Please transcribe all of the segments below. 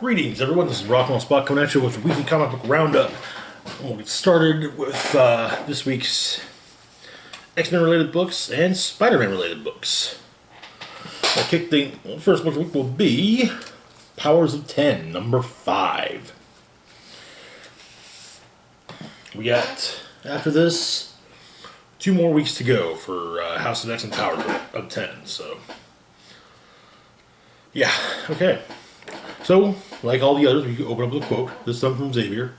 Greetings, everyone. This is Rock on Spot coming at you with a weekly comic book roundup. We'll get started with this week's X-Men related books and Spider-Man related books. I'll kick the first book of the week will be Powers of 10, number 5. We got, after this, 2 more weeks to go for House of X and Powers of 10, so... yeah, okay. So, like all the others, we can open up with a quote, this time from Xavier.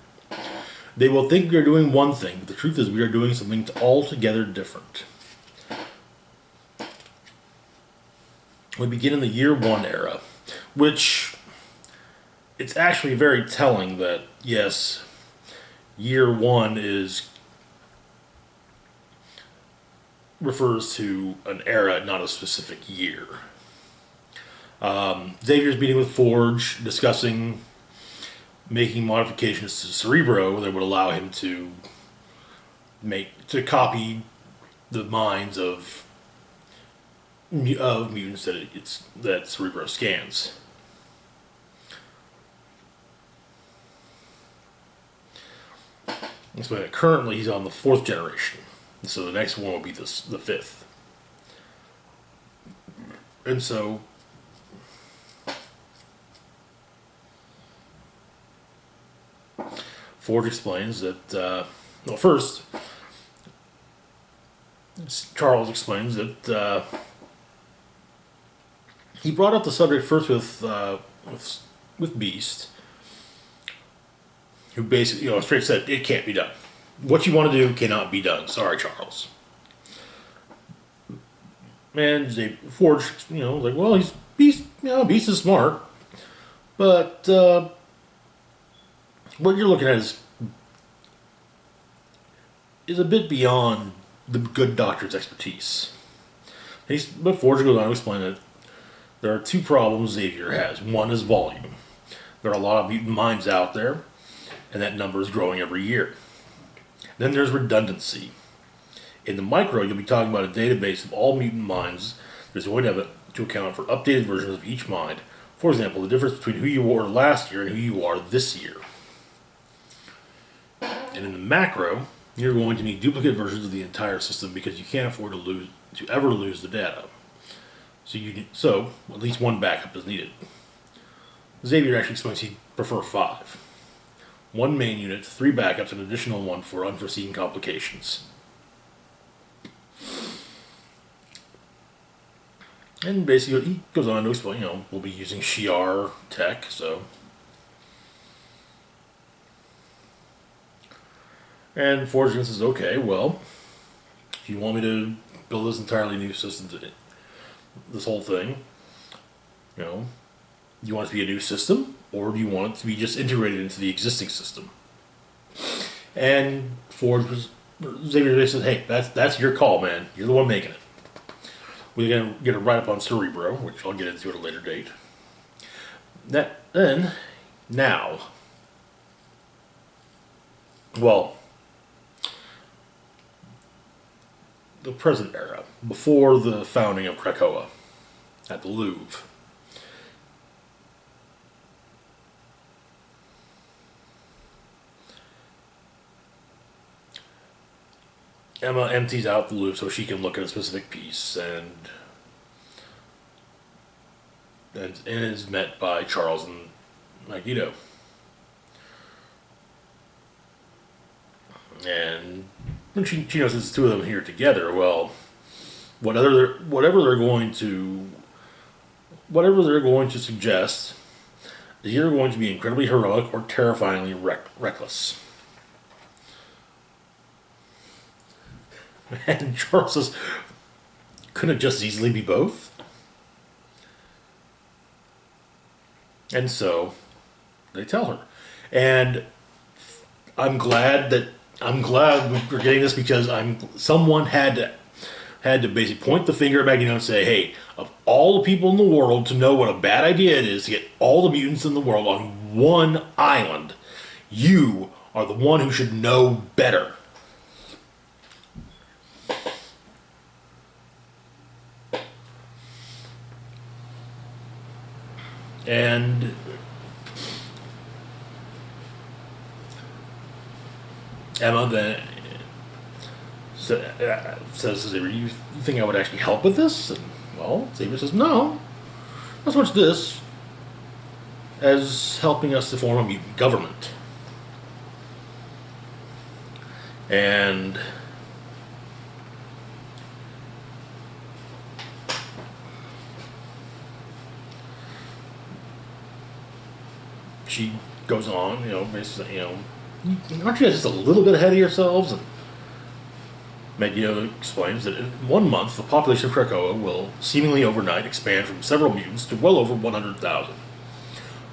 They will think we are doing one thing, but the truth is we are doing something altogether different. We begin in the Year 1 era, which it's actually very telling that, yes, Year 1 refers to an era, not a specific year. Xavier's meeting with Forge, discussing making modifications to Cerebro that would allow him to copy the minds of mutants that Cerebro scans. So currently he's on the 4th generation, so the next one will be the 5th. And so Forge explains that, first, Charles explains that he brought up the subject first with Beast, who basically, straight said, it can't be done. What you want to do cannot be done. Sorry, Charles. And Forge, like, well, he's Beast. Beast is smart, but what you're looking at is a bit beyond the good doctor's expertise. But Forge goes on to explain that there are 2 problems Xavier has. One is volume. There are a lot of mutant minds out there, and that number is growing every year. Then there's redundancy. In the micro, you'll be talking about a database of all mutant minds that's going to have to account for updated versions of each mind. For example, the difference between who you were last year and who you are this year. And in the macro, you're going to need duplicate versions of the entire system because you can't afford to ever lose the data. So at least 1 backup is needed. Xavier actually explains he'd prefer 5. 1 main unit, 3 backups, and an additional 1 for unforeseen complications. And basically, he goes on to explain, we'll be using Shi'ar tech, so... And Forge says, okay, well, if you want me to build this entirely new system, this whole thing, do you want it to be a new system, or do you want it to be just integrated into the existing system? And Xavier says, hey, that's your call, man. You're the one making it. We're going to get a write-up on Cerebro, which I'll get into at a later date. Now, well, the present era, before the founding of Krakoa at the Louvre. Emma empties out the Louvre so she can look at a specific piece, and is met by Charles and Magneto. And when she knows there's 2 of them here together, well, whatever they're going to suggest is either going to be incredibly heroic or terrifyingly reckless. And Charles says, couldn't it just easily be both? And so they tell her. And I'm glad we're getting this because someone had to basically point the finger at Magneto and say, hey, of all the people in the world to know what a bad idea it is to get all the mutants in the world on one island, you are the one who should know better. And Emma then says to Xavier, you think I would actually help with this? And, well, Xavier says, no, not so much this as helping us to form a mutant government. And she goes on, basically, aren't you guys just a little bit ahead of yourselves? And Magneto explains that in 1 month, the population of Krakoa will seemingly overnight expand from several mutants to well over 100,000.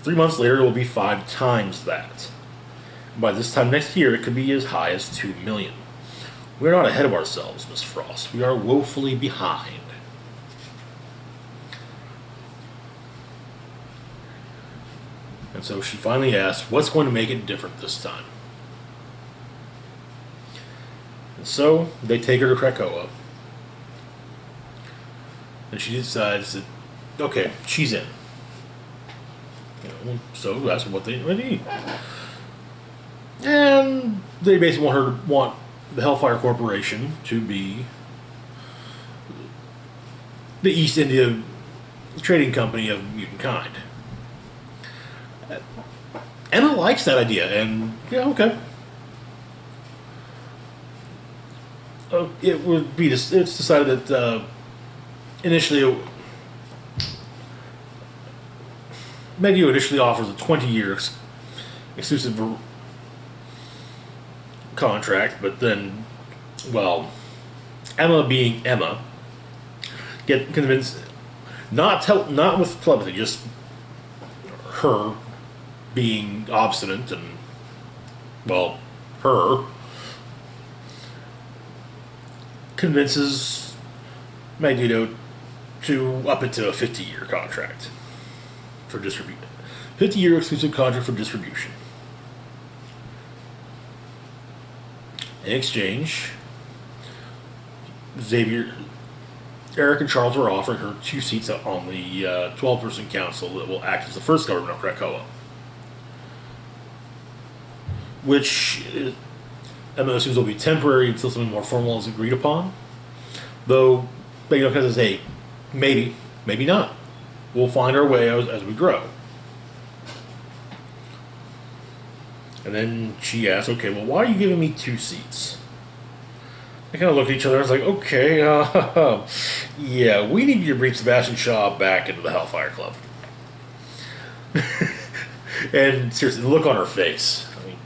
3 months later, it will be 5 times that. By this time next year, it could be as high as 2 million. We're not ahead of ourselves, Miss Frost. We are woefully behind. And so she finally asks, what's going to make it different this time? And so they take her to Krakoa. And she decides that, okay, she's in. So that's what they need. And they basically want the Hellfire Corporation to be the East India Trading Company of mutant kind. Emma likes that idea, and okay. It would be. It's decided that initially, Magneto initially offers a 20-year exclusive contract, but then, well, Emma being Emma, get convinced not with telepathy, just her being obstinate and, well, her convinces Magneto to up it to a 50-year contract for distribution. 50-year exclusive contract for distribution. In exchange, Eric and Charles are offering her 2 seats on the 12-person council that will act as the first government of Krakoa. Which Emma assumes will be temporary until something more formal is agreed upon. Though, Magneto kind of says, hey, maybe not. We'll find our way as we grow. And then she asks, okay, well, why are you giving me 2 seats? They kind of look at each other and it's like, okay, yeah, we need you to bring Sebastian Shaw back into the Hellfire Club. And seriously, the look on her face. I mean,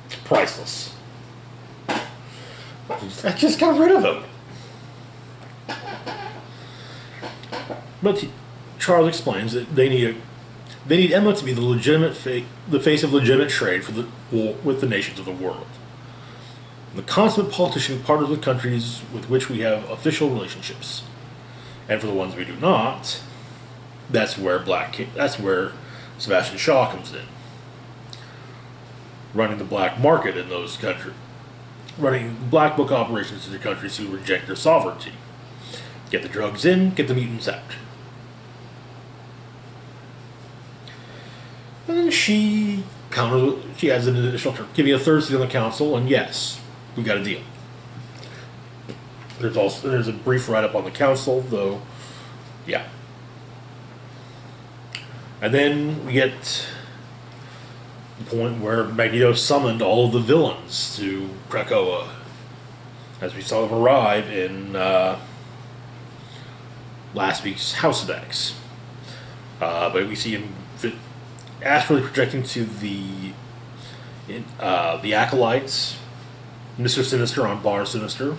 it's priceless. I just got rid of him. But Charles explains that they need Emma to be the legitimate the face of legitimate trade with the nations of the world. The consummate politician who partners with countries with which we have official relationships, and for the ones we do not, that's where Sebastian Shaw comes in, running the black market in those countries, running black book operations in the countries who reject their sovereignty. Get the drugs in, get the mutants out. And then she adds an additional term, give me a 3rd seat on the council, and yes, we got a deal. There's a brief write-up on the council, though, yeah. And then we get the point where Magneto summoned all of the villains to Krakoa, as we saw them arrive in last week's House of X. But we see him astrally projecting to the Acolytes, Mr. Sinister on Bar Sinister,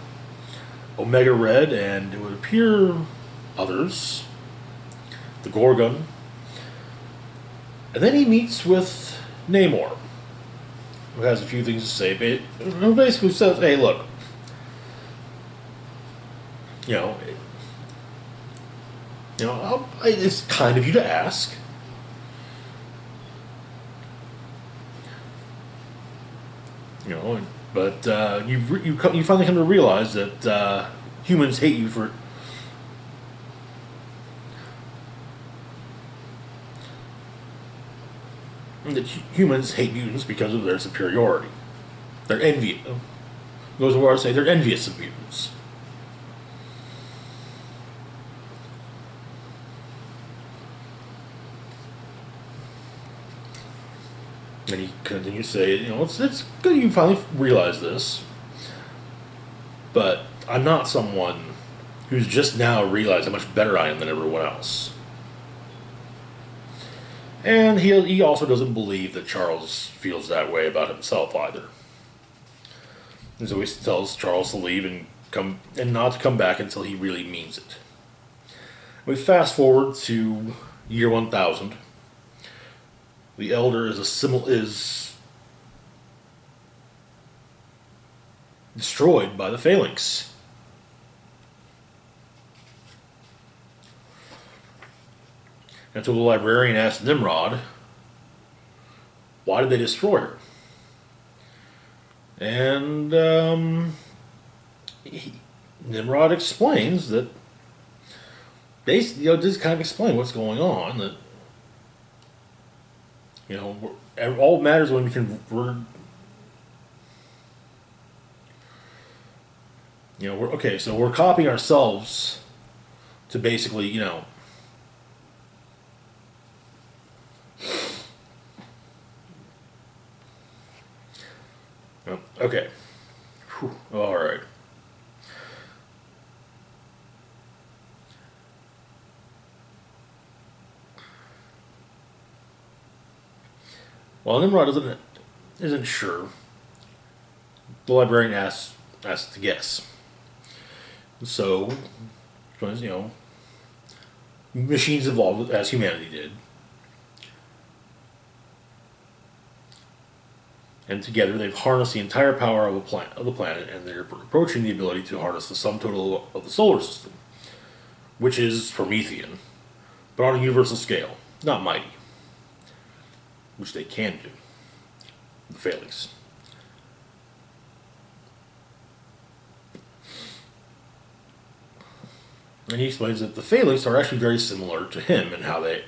Omega Red, and it would appear others, the Gorgon. And then he meets with Namor, who has a few things to say, but who basically says, hey, look, it's kind of you to ask. But you finally come to realize that humans hate you for. that humans hate mutants because of their superiority. They're envious. Goes as far as say they're envious of mutants. And he continues to say, it's good you finally realize this, but I'm not someone who's just now realized how much better I am than everyone else. And he also doesn't believe that Charles feels that way about himself either. And so he tells Charles to leave and not to come back until he really means it. We fast forward to year 1000. The Elder is destroyed by the Phalanx. And so the librarian asks Nimrod, why did they destroy her? And Nimrod explains that just kind of explain what's going on. That all matters when we convert. So we're copying ourselves to basically, okay. Whew. All right. While Nimrod isn't sure, the librarian asks to guess. So, machines evolved as humanity did. And together they've harnessed the entire power of the planet, and they're approaching the ability to harness the sum total of the solar system, which is Promethean, but on a universal scale, not mighty, which they can do. The Phalanx. And he explains that the Phalanx are actually very similar to him in how they're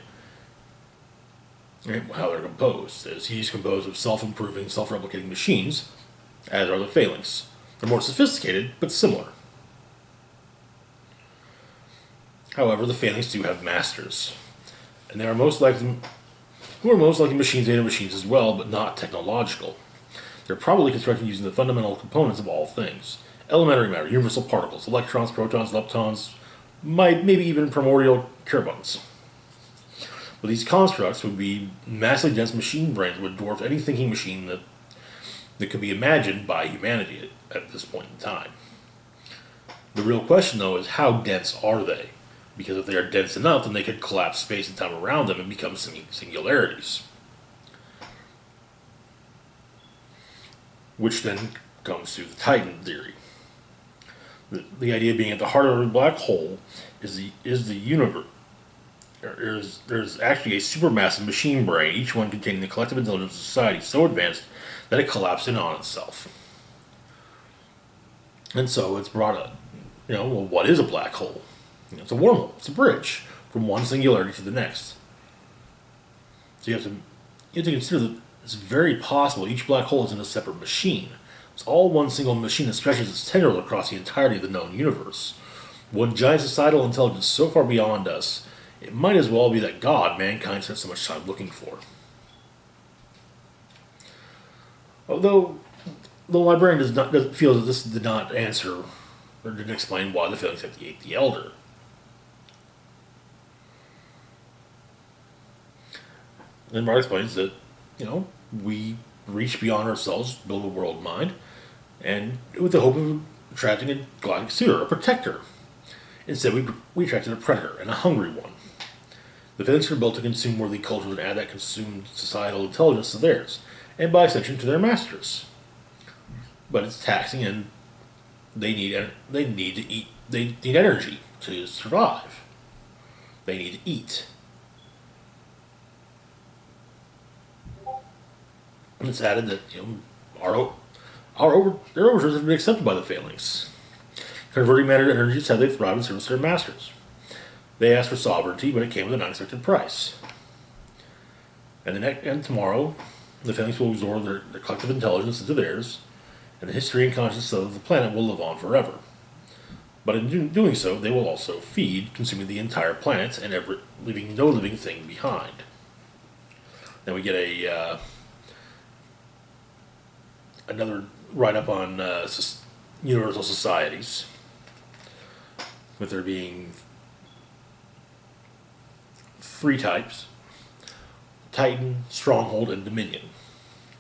composed. As he's composed of self-improving, self-replicating machines, as are the Phalanx. They're more sophisticated, but similar. However, the Phalanx do have masters, and they are most likely machines made of machines as well, but not technological. They're probably constructed using the fundamental components of all things: elementary matter, universal particles, electrons, protons, leptons, maybe even primordial carbons. But these constructs would be massively dense machine brains that would dwarf any thinking machine that could be imagined by humanity at this point in time. The real question, though, is how dense are they? Because if they are dense enough, then they could collapse space and time around them and become singularities. Which then comes to the Titan theory. The idea being at the heart of a black hole is the universe. There's actually a supermassive machine brain, each one containing the collective intelligence of society so advanced that it collapsed in on itself. And so it's brought up, what is a black hole? It's a wormhole. It's a bridge from one singularity to the next. So you have to consider that it's very possible each black hole isn't a separate machine. It's all one single machine that stretches its tendril across the entirety of the known universe. One giant societal intelligence so far beyond us, it might as well be that God mankind spent so much time looking for. Although the librarian doesn't feel that this did not answer or didn't explain why the Phalanx had to ate the Elder. Then Mark explains that, we reach beyond ourselves, build a world mind, and with the hope of attracting a galactic suitor, a protector. Instead, we attracted a predator, and a hungry one. The Phalanx are built to consume worthy cultures and add that consumed societal intelligence to theirs, and by extension to their masters. But it's taxing, and they need to eat. They need energy to survive. They need to eat. And it's added that their overtures have been accepted by the Phalanx. Converting matter to energy is how they thrive in service to their masters. They asked for sovereignty, but it came with an unexpected price. And tomorrow, the families will absorb their collective intelligence into theirs, and the history and consciousness of the planet will live on forever. But in doing so, they will also feed, consuming the entire planet and leaving no living thing behind. Then we get another write-up on universal societies, with there being three types: Titan, Stronghold, and Dominion.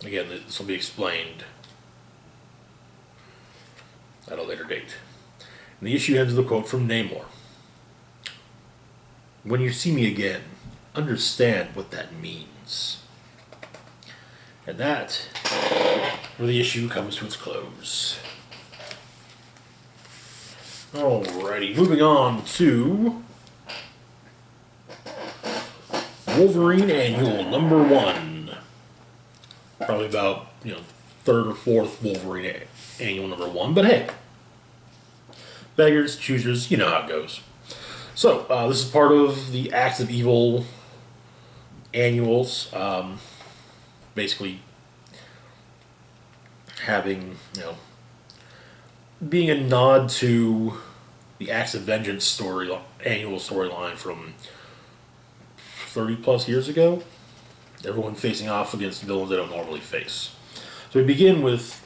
Again, this will be explained at a later date. And the issue ends with a quote from Namor. "When you see me again, understand what that means." And that, where the issue comes to its close. Alrighty, moving on to Wolverine Annual #1. Probably about, third or fourth Wolverine Annual #1, but hey. Beggars, choosers, you know how it goes. So, this is part of the Acts of Evil annuals. Basically, having, being a nod to the Acts of Vengeance annual storyline from 30 plus years ago. Everyone facing off against villains they don't normally face. So we begin with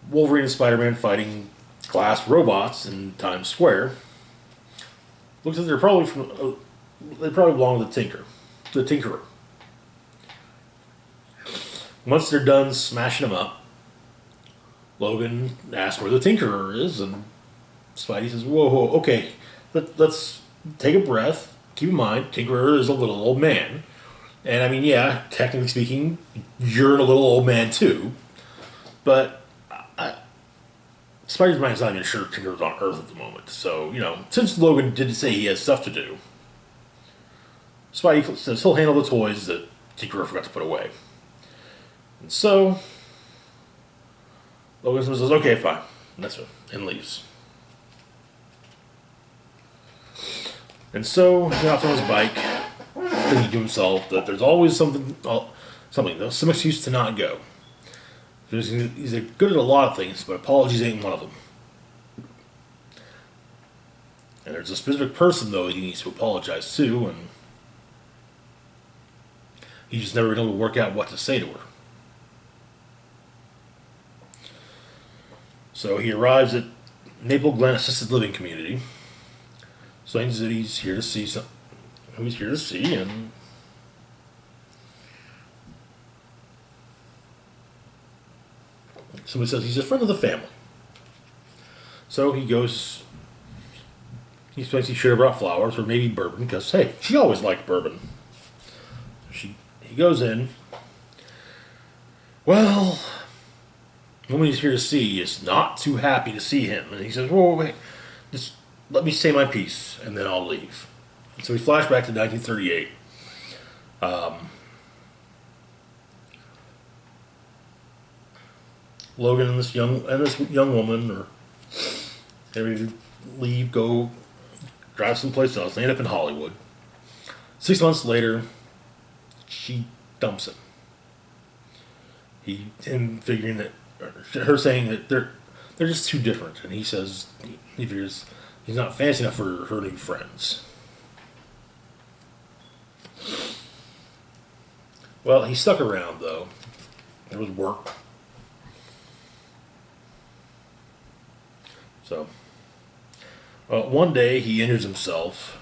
Wolverine and Spider-Man fighting glass robots in Times Square. Looks like they probably belong to the Tinkerer. Once they're done smashing them up, Logan asks where the Tinkerer is, and Spidey says, whoa, okay, let's take a breath. Keep in mind, Tinkerer is a little old man. And I mean, yeah, technically speaking, you're a little old man too. But Spidey's mind's not even sure Tinkerer's on Earth at the moment. So, since Logan did say he has stuff to do, Spidey says he'll handle the toys that Tinkerer forgot to put away. And so, Logan says, okay, fine. And leaves. And so, he hops on his bike, thinking to himself that there's always some excuse to not go. He's good at a lot of things, but apologies ain't one of them. And there's a specific person, though, he needs to apologize to, and he's just never been able to work out what to say to her. So he arrives at Maple Glen Assisted Living Community, explains that he's here to see who he's here to see, and somebody says he's a friend of the family. So he goes, he explains he should have brought flowers or maybe bourbon, because, hey, she always liked bourbon. He goes in. Well, the woman he's here to see is not too happy to see him. And he says, whoa, wait, just let me say my piece, and then I'll leave. And so we flash back to 1938. Logan and this young woman are ready to leave, go drive someplace else. They end up in Hollywood. 6 months later, she dumps him. Him figuring that, her saying that they're just too different, and he says he figures he's not fancy enough for her new friends. Well, he stuck around though. There was work. So, one day he injures himself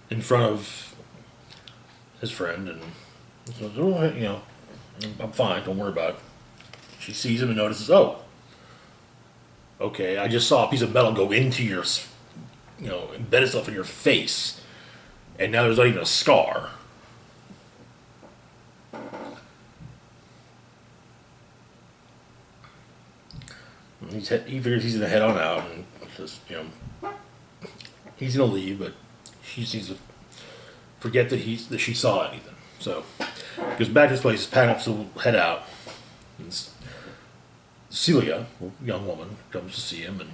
in front of his friend, and says, "Oh, I'm fine. Don't worry about it." She sees him and notices, "Oh, okay. I just saw a piece of metal go into your, embed itself in your face, and now there's not even a scar." He figures he's gonna head on out, and just, he's gonna leave, but she needs to forget that she saw anything. So he goes back to his place, packing up to head out. And Celia, a young woman, comes to see him, and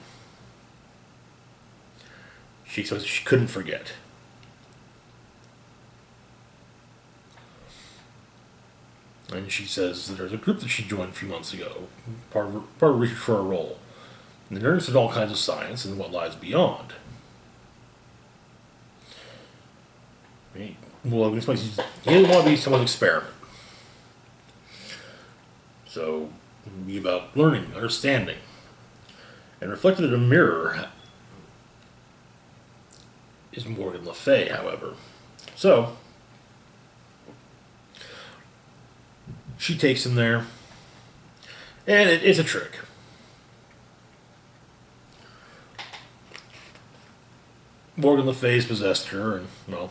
she says she couldn't forget. And she says that there's a group that she joined a few months ago, part of research for a role. And they're interested in all kinds of science and what lies beyond. Well, he didn't want to be someone's experiment. So, it'd be about learning, understanding. And reflected in a mirror is Morgan Le Fay, however. So, she takes him there, and it's a trick. Morgan Le Fay's possessed her, and, well,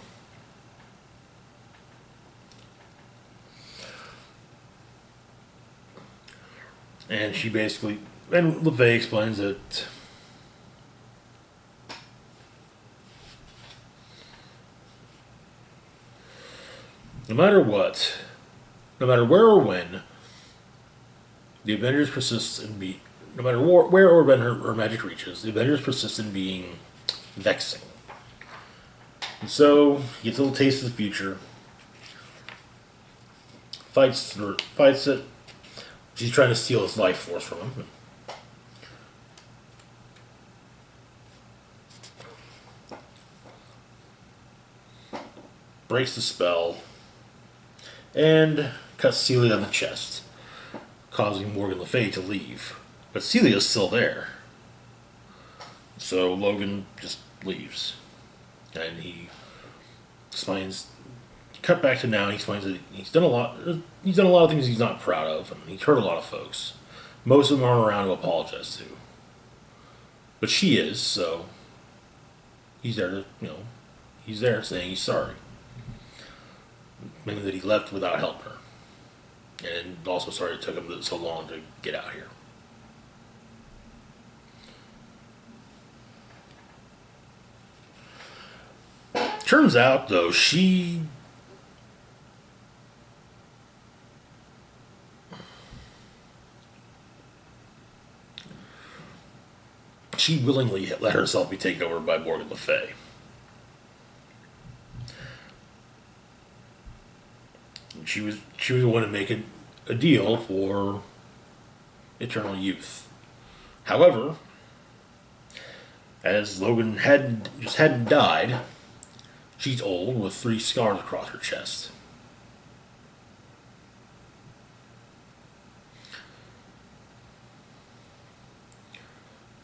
and she basically, and Le Fay explains that no matter what, no matter where or when, the Avengers persist in being, no matter where or when her magic reaches, the Avengers persist in being vexing. And so, he gets a little taste of the future, fights it. She's trying to steal his life force from him. Breaks the spell, and cuts Celia on the chest, causing Morgan Le Fay to leave. But Celia's still there. So Logan just leaves. And he explains, cut back to now, and he explains that he's done a lot of things he's not proud of, and he's hurt a lot of folks. Most of them aren't around to apologize to. But she is, so he's there to, he's there saying he's sorry. Mainly that he left without helping her. And also sorry it took him so long to get out here. Turns out, though, she willingly let herself be taken over by Morgan Le Fay. She was the one to make a deal for eternal youth. However, as Logan hadn't died, she's old with 3 scars across her chest.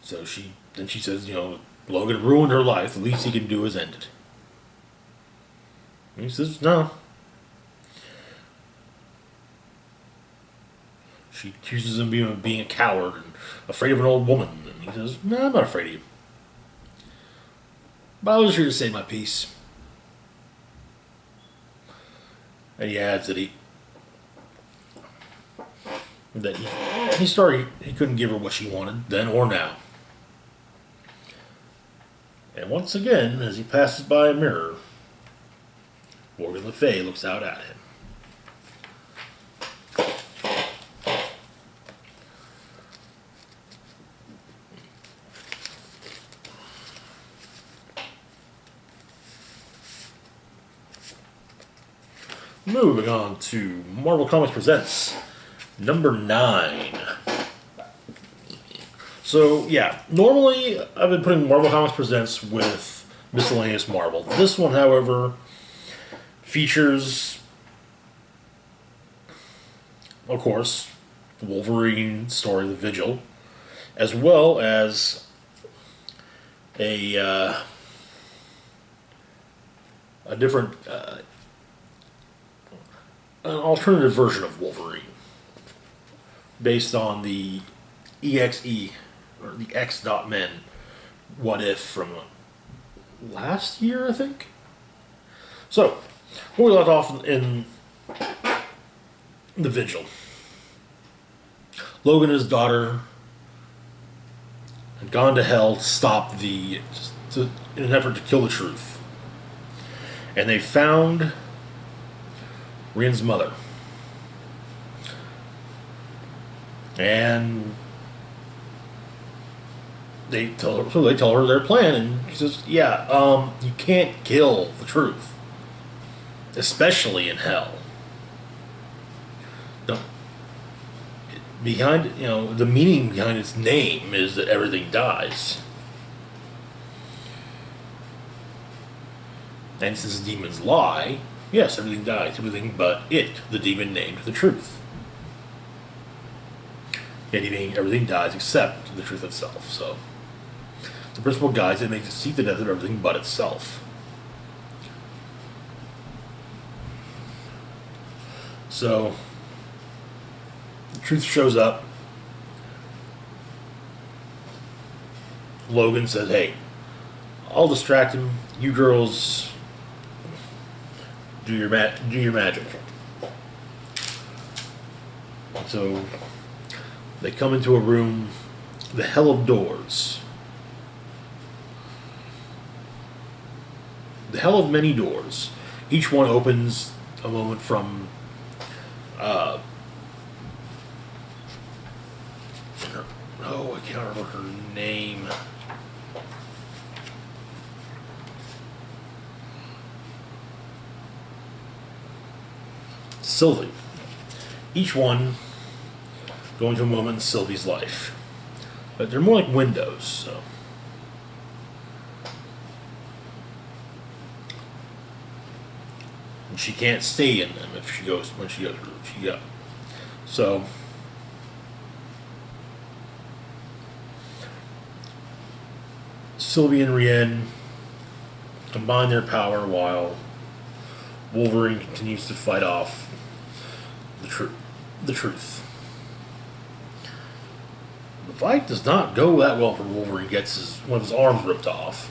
So she says, Logan ruined her life. The least he can do is end it. And he says, no. She accuses him of being a coward and afraid of an old woman. And he says, no, I'm not afraid of you. But I was here to say my piece. And he adds that he couldn't give her what she wanted, then or now. And once again, as he passes by a mirror, Morgan Le Fay looks out at him. Moving on to Marvel Comics Presents number 9. So, yeah, normally I've been putting Marvel Comics Presents with Miscellaneous Marvel. This one, however, features, of course, the Wolverine story, The Vigil, as well as a different, an alternative version of Wolverine, based on the EXE, or the X.Men What If from last year, I think. So, we left off in The Vigil. Logan and his daughter had gone to hell to stop in an effort to kill the truth. And they found Rion's mother. And they tell her their plan, and she says, "Yeah, you can't kill the truth, especially in hell." behind, the meaning behind its name is that everything dies. And since the demons lie, yes, everything dies, everything but it, the demon named the truth. Everything dies except the truth itself. So, the principle guides it makes it seek the death of everything but itself. So, the truth shows up. Logan says, "Hey, I'll distract him. You girls do your magic." So they come into a room, the hell of doors. The hell of many doors. Each one opens a moment from I can't remember her name. Sylvie. Each one going to a moment in Sylvie's life. But they're more like windows, so. And she can't stay in them if she goes when she goes So Sylvie and Rienne combine their power while Wolverine continues to fight off the truth. The fight does not go that well for Wolverine. Gets one of his arms ripped off,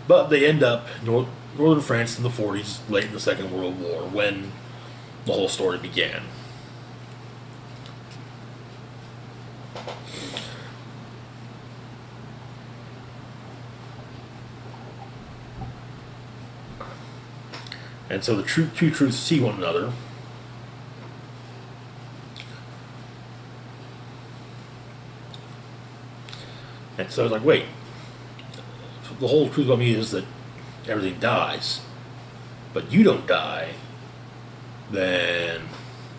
but they end up in northern France in the 40s, late in the Second World War, when the whole story began. And so the two truths see one another. And so I was like, wait, the whole truth about me is that everything dies, but you don't die, then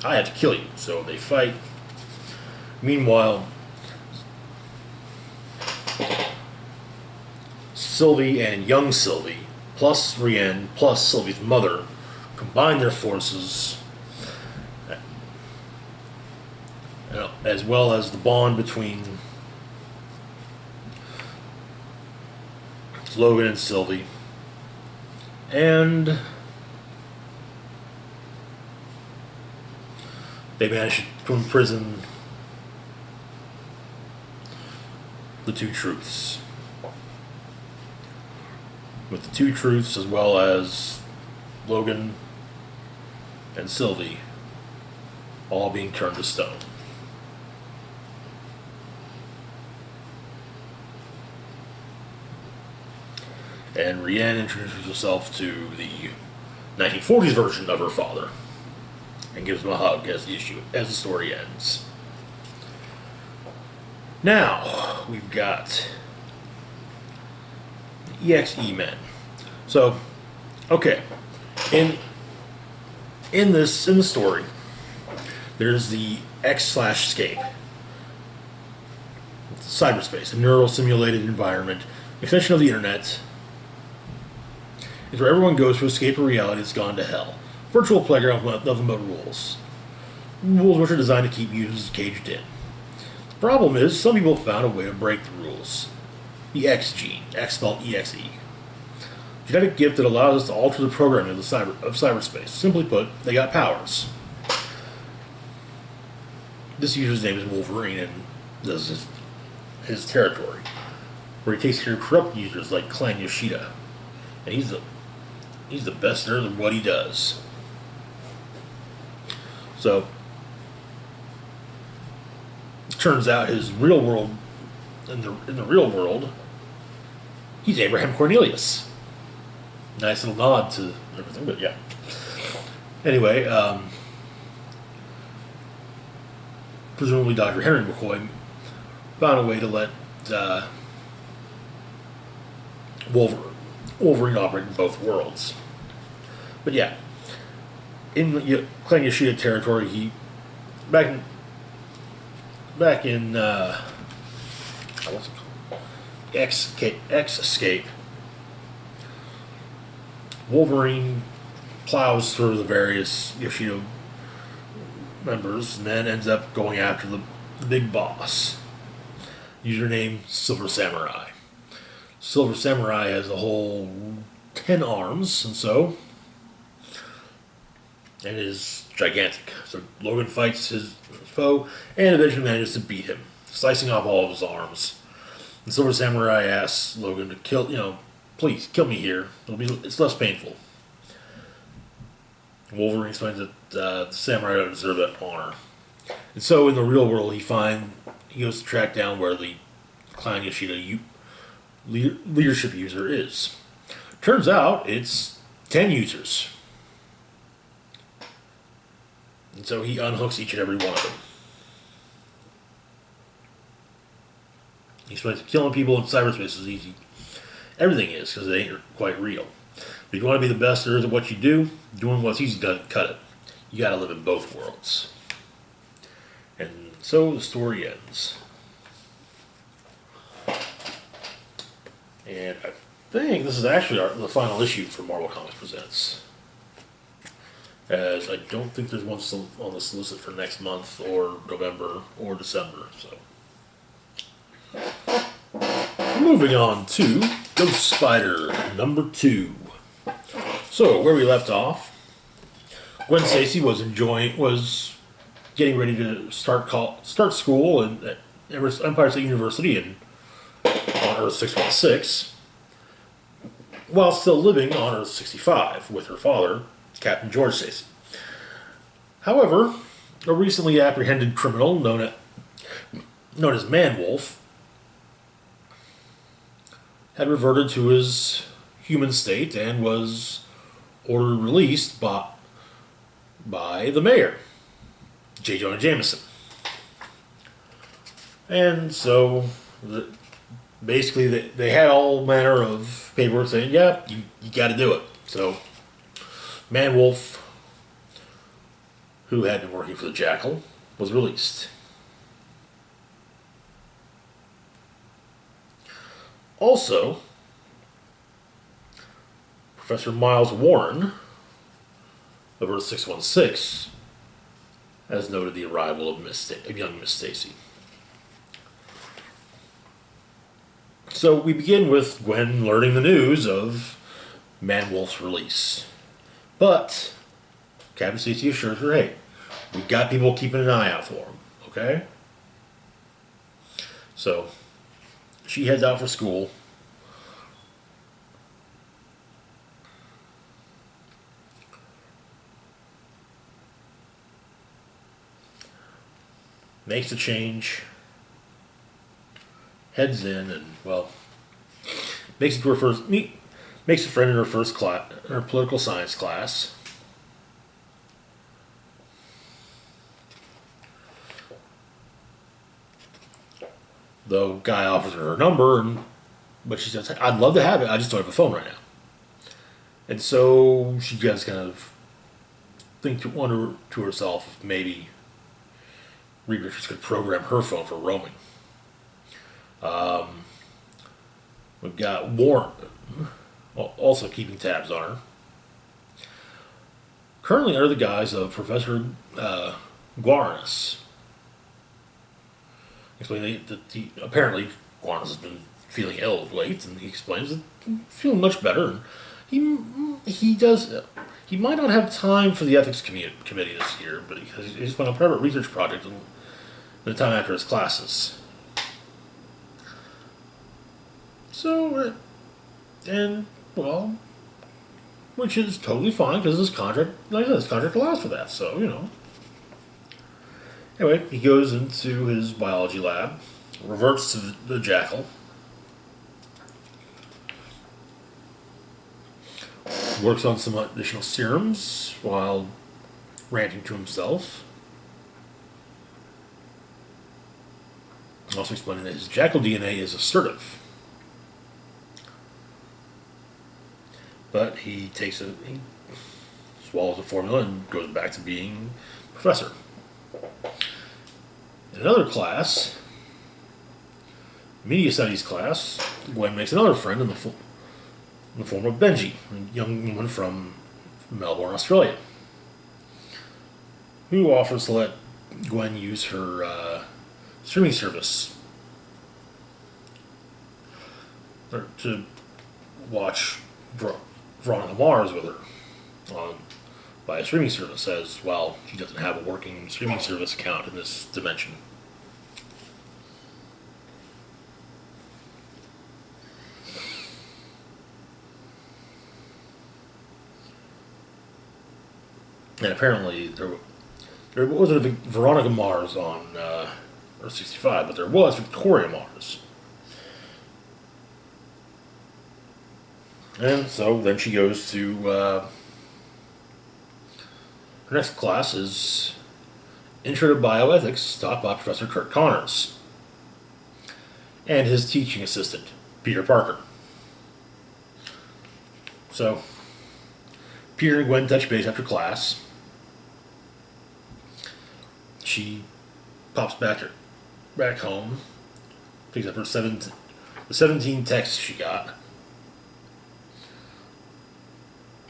I have to kill you. So they fight. Meanwhile, Sylvie and young Sylvie, plus Rienne, plus Sylvie's mother, combine their forces, as well as the bond between Logan and Sylvie, and they manage to imprison the two truths. With the two truths, as well as Logan and Sylvie, all being turned to stone. And Rienne introduces herself to the 1940s version of her father and gives him a hug as the story ends. Now we've got the EXE men. So, okay, in the story, there's the X/Scape, cyberspace, a neural simulated environment, extension of the internet. It's where everyone goes to escape a reality that's gone to hell. Virtual playground with nothing but rules. Rules which are designed to keep users caged in. The problem is, some people have found a way to break the rules. The X gene, X spelled EXE. Genetic gift that allows us to alter the programming of cyberspace. Simply put, they got powers. This user's name is Wolverine, and this is his territory, where he takes care of corrupt users like Clan Yoshida. And he's the best nerd at what he does. So, it turns out his real world, in the real world, he's Abraham Cornelius. Nice little nod to everything, but yeah. Anyway, presumably Dr. Henry McCoy found a way to let Wolverine operate in both worlds. But yeah, in the Clan Yoshida territory, back in back in what's it called? X Escape, Wolverine plows through the various Yoshido members and then ends up going after the big boss. Username Silver Samurai. Silver Samurai has a whole 10 arms, and is gigantic. So Logan fights his foe and eventually manages to beat him, slicing off all of his arms. The Silver Samurai asks Logan to please kill me here. It's less painful. Wolverine explains that the samurai don't deserve that honor. And so in the real world, he goes to track down where the Clan Yoshida leadership user is. Turns out it's 10 users. And so he unhooks each and every one of them. He explains that killing people in cyberspace is easy. Everything is, because they ain't quite real. But if you want to be the best there is at what you do, doing what's easy doesn't cut it. You gotta live in both worlds. And so the story ends. And I think this is actually the final issue for Marvel Comics Presents. As I don't think there's one still on the solicit for next month, or November, or December, so. Moving on to Ghost Spider #2. So, where we left off, Gwen Stacy was getting ready to start school at Empire State University on Earth 616, while still living on Earth 65 with her father, Captain George Stacy. However, a recently apprehended criminal known as Man-Wolf had reverted to his human state and was ordered released by the mayor, J. Jonah Jameson. And so, basically, they had all manner of paperwork saying, yeah, you got to do it. So, Man-Wolf, who had been working for the Jackal, was released. Also, Professor Miles Warren of Earth 616 has noted the arrival of young Miss Stacy. So we begin with Gwen learning the news of Man-Wolf's release. But Captain Stacy assures her, hey, we've got people keeping an eye out for him, okay? So she heads out for school. Makes a change. Heads in and, well, makes a friend in her first class, her political science class. The guy offers her number, but she says, I'd love to have it, I just don't have a phone right now. And so she does kind of wonder to herself if maybe Reed Richards could program her phone for roaming. We've got Warren also keeping tabs on her. Currently under the guise of Professor Guaranis. Explaining that apparently Guaranis has been feeling ill of late, and he explains that he's feeling much better. And he might not have time for the ethics committee this year, but he's on a private research project in the time after his classes. So, which is totally fine because his contract, like I said, his contract allows for that. So, Anyway, he goes into his biology lab, reverts to the Jackal, works on some additional serums while ranting to himself. Also explaining that his Jackal DNA is assertive. But he swallows the formula and goes back to being professor. In another class, media studies class, Gwen makes another friend in the form of Benji, a young woman from Melbourne, Australia, who offers to let Gwen use her streaming service to watch Veronica Mars with her by a streaming service, as well. She doesn't have a working streaming service account in this dimension. And apparently there wasn't a Veronica Mars on Earth 65, but there was Victoria Mars. And so then she goes to her next class is Intro to Bioethics, taught by Professor Kurt Connors and his teaching assistant, Peter Parker. So Peter and Gwen touch base after class. She pops back home, picks up the 17 texts she got.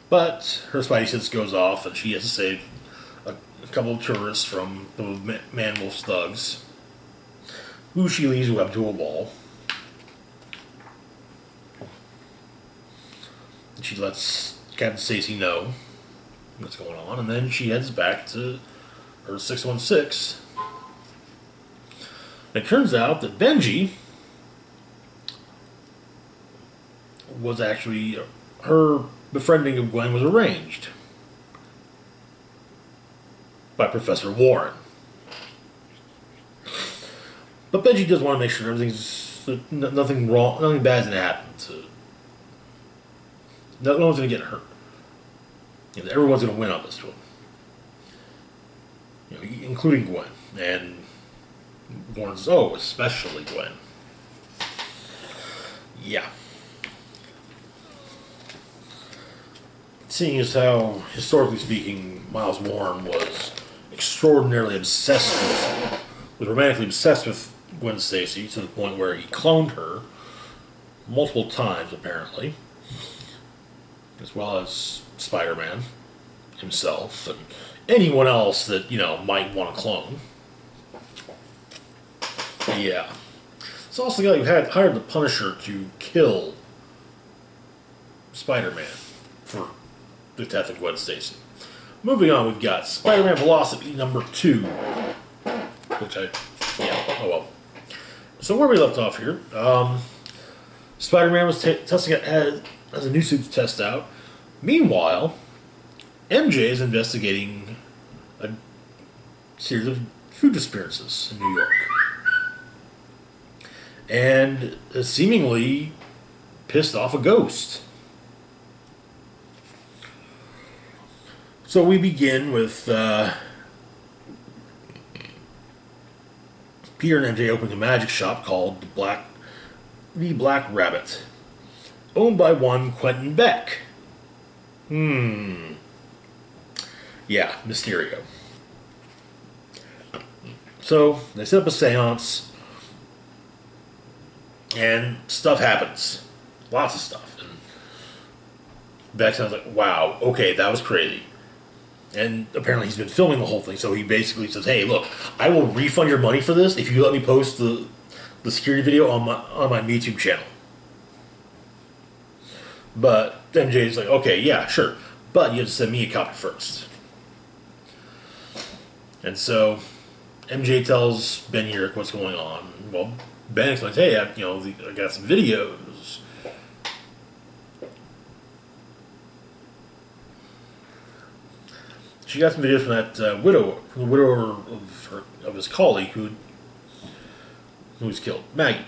But her spidey sense goes off, and she has to save a couple of tourists from the Man-Wolf's thugs, who she leaves webbed to a wall. And she lets Captain Stacy know what's going on, and then she heads back to Earth 616. And it turns out that Benji was actually her befriending of Gwen was arranged by Professor Warren. But Benji does want to make sure nothing wrong, nothing bad's going to happen. No one's going to get hurt. Everyone's going to win on this one. Including Gwen. And Warren says, oh, especially Gwen. Yeah. Seeing as how, historically speaking, Miles Warren was extraordinarily romantically obsessed with Gwen Stacy, to the point where he cloned her multiple times, apparently, as well as Spider-Man himself and anyone else that, might want to clone. Yeah. It's also the guy who hired the Punisher to kill Spider-Man for the death of Gwen Stacy. Moving on, we've got Spider-Man Velocity number 2. Oh well. So where we left off here, Spider-Man was testing it as a new suit to test out. Meanwhile, MJ is investigating a series of food disappearances in New York. And seemingly pissed off a ghost. So we begin with Peter and MJ opening a magic shop called the Black Rabbit, owned by one Quentin Beck. Yeah, Mysterio. So they set up a seance, and stuff happens. Lots of stuff. And Beck sounds like, wow, okay, that was crazy. And apparently he's been filming the whole thing, so he basically says, hey, look, I will refund your money for this if you let me post the security video on my YouTube channel. But MJ's like, okay, yeah, sure, but you have to send me a copy first. And so MJ tells Ben Urich what's going on. Well, Ben explains, hey, I got some videos. She got some videos from that widower of his colleague who was killed, Maggie.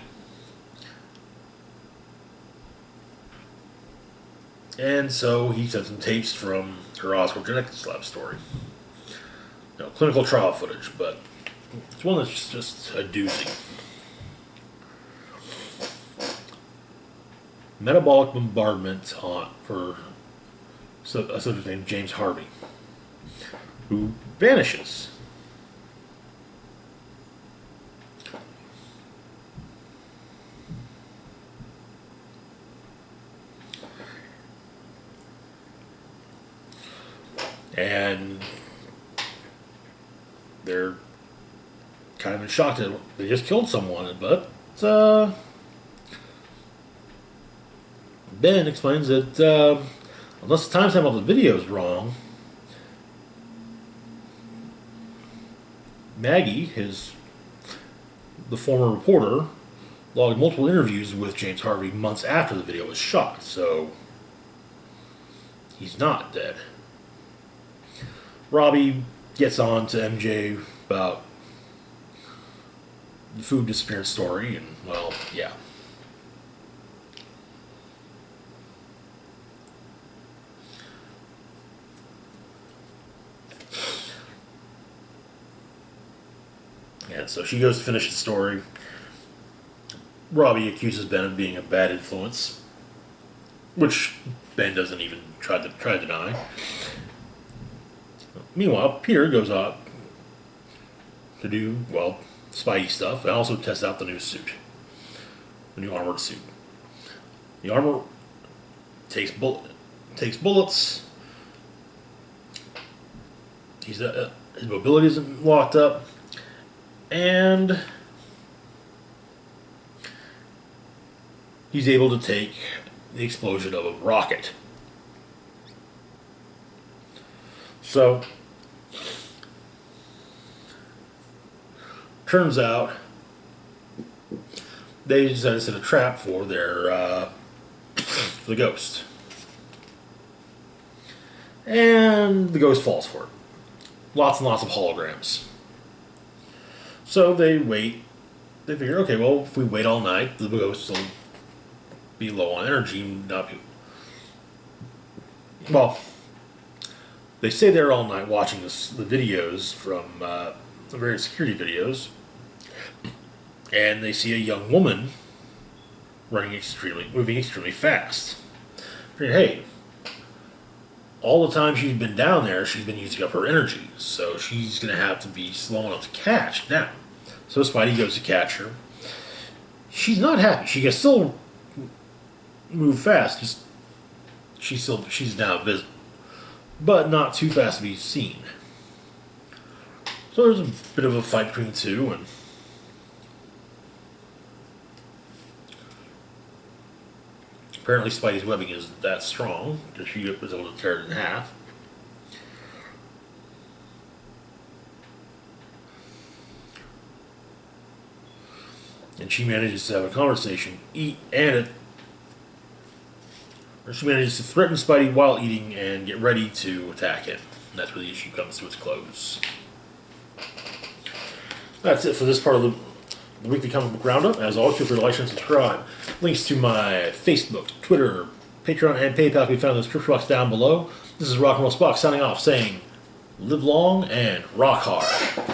And so he sent some tapes from her Oscorp Genetics Lab story. Clinical trial footage, but it's one that's just a doozy. Metabolic bombardment for a subject named James Harvey, who vanishes. And they're kind of in shock that they just killed someone. But Ben explains that unless the timestamp of the video is wrong, Maggie, the former reporter, logged multiple interviews with James Harvey months after the video was shot, so he's not dead. Robbie gets on to MJ about the food disappearance story, and, well, yeah. And so she goes to finish the story. Robbie accuses Ben of being a bad influence, which Ben doesn't even try to deny. Meanwhile, Peter goes out to do, well, Spidey stuff, and also test out the new suit, the new armored suit. The armor takes bullets. His mobility isn't locked up, and he's able to take the explosion of a rocket. So, turns out they decided to set a trap for for the ghost. And the ghost falls for it. Lots and lots of holograms. So they wait. They figure, okay, well, if we wait all night, the ghost will be low on energy and not be... Well, they stay there all night watching the videos from the various security videos, and they see a young woman moving extremely fast. Hey, all the time she's been down there, she's been using up her energy, so she's going to have to be slow enough to catch now. So Spidey goes to catch her. She's not happy. She can still move fast. She's now visible, but not too fast to be seen. So there's a bit of a fight between the two, and apparently Spidey's webbing is that strong because she was able to tear it in half. And she manages to have a conversation, she manages to threaten Spidey while eating and get ready to attack him. And that's where the issue comes to its close. That's it for this part of the weekly comic book roundup. As always, feel free to like and subscribe. Links to my Facebook, Twitter, Patreon, and PayPal can be found in the description box down below. This is Rock and Roll Spock signing off, saying, live long and rock hard.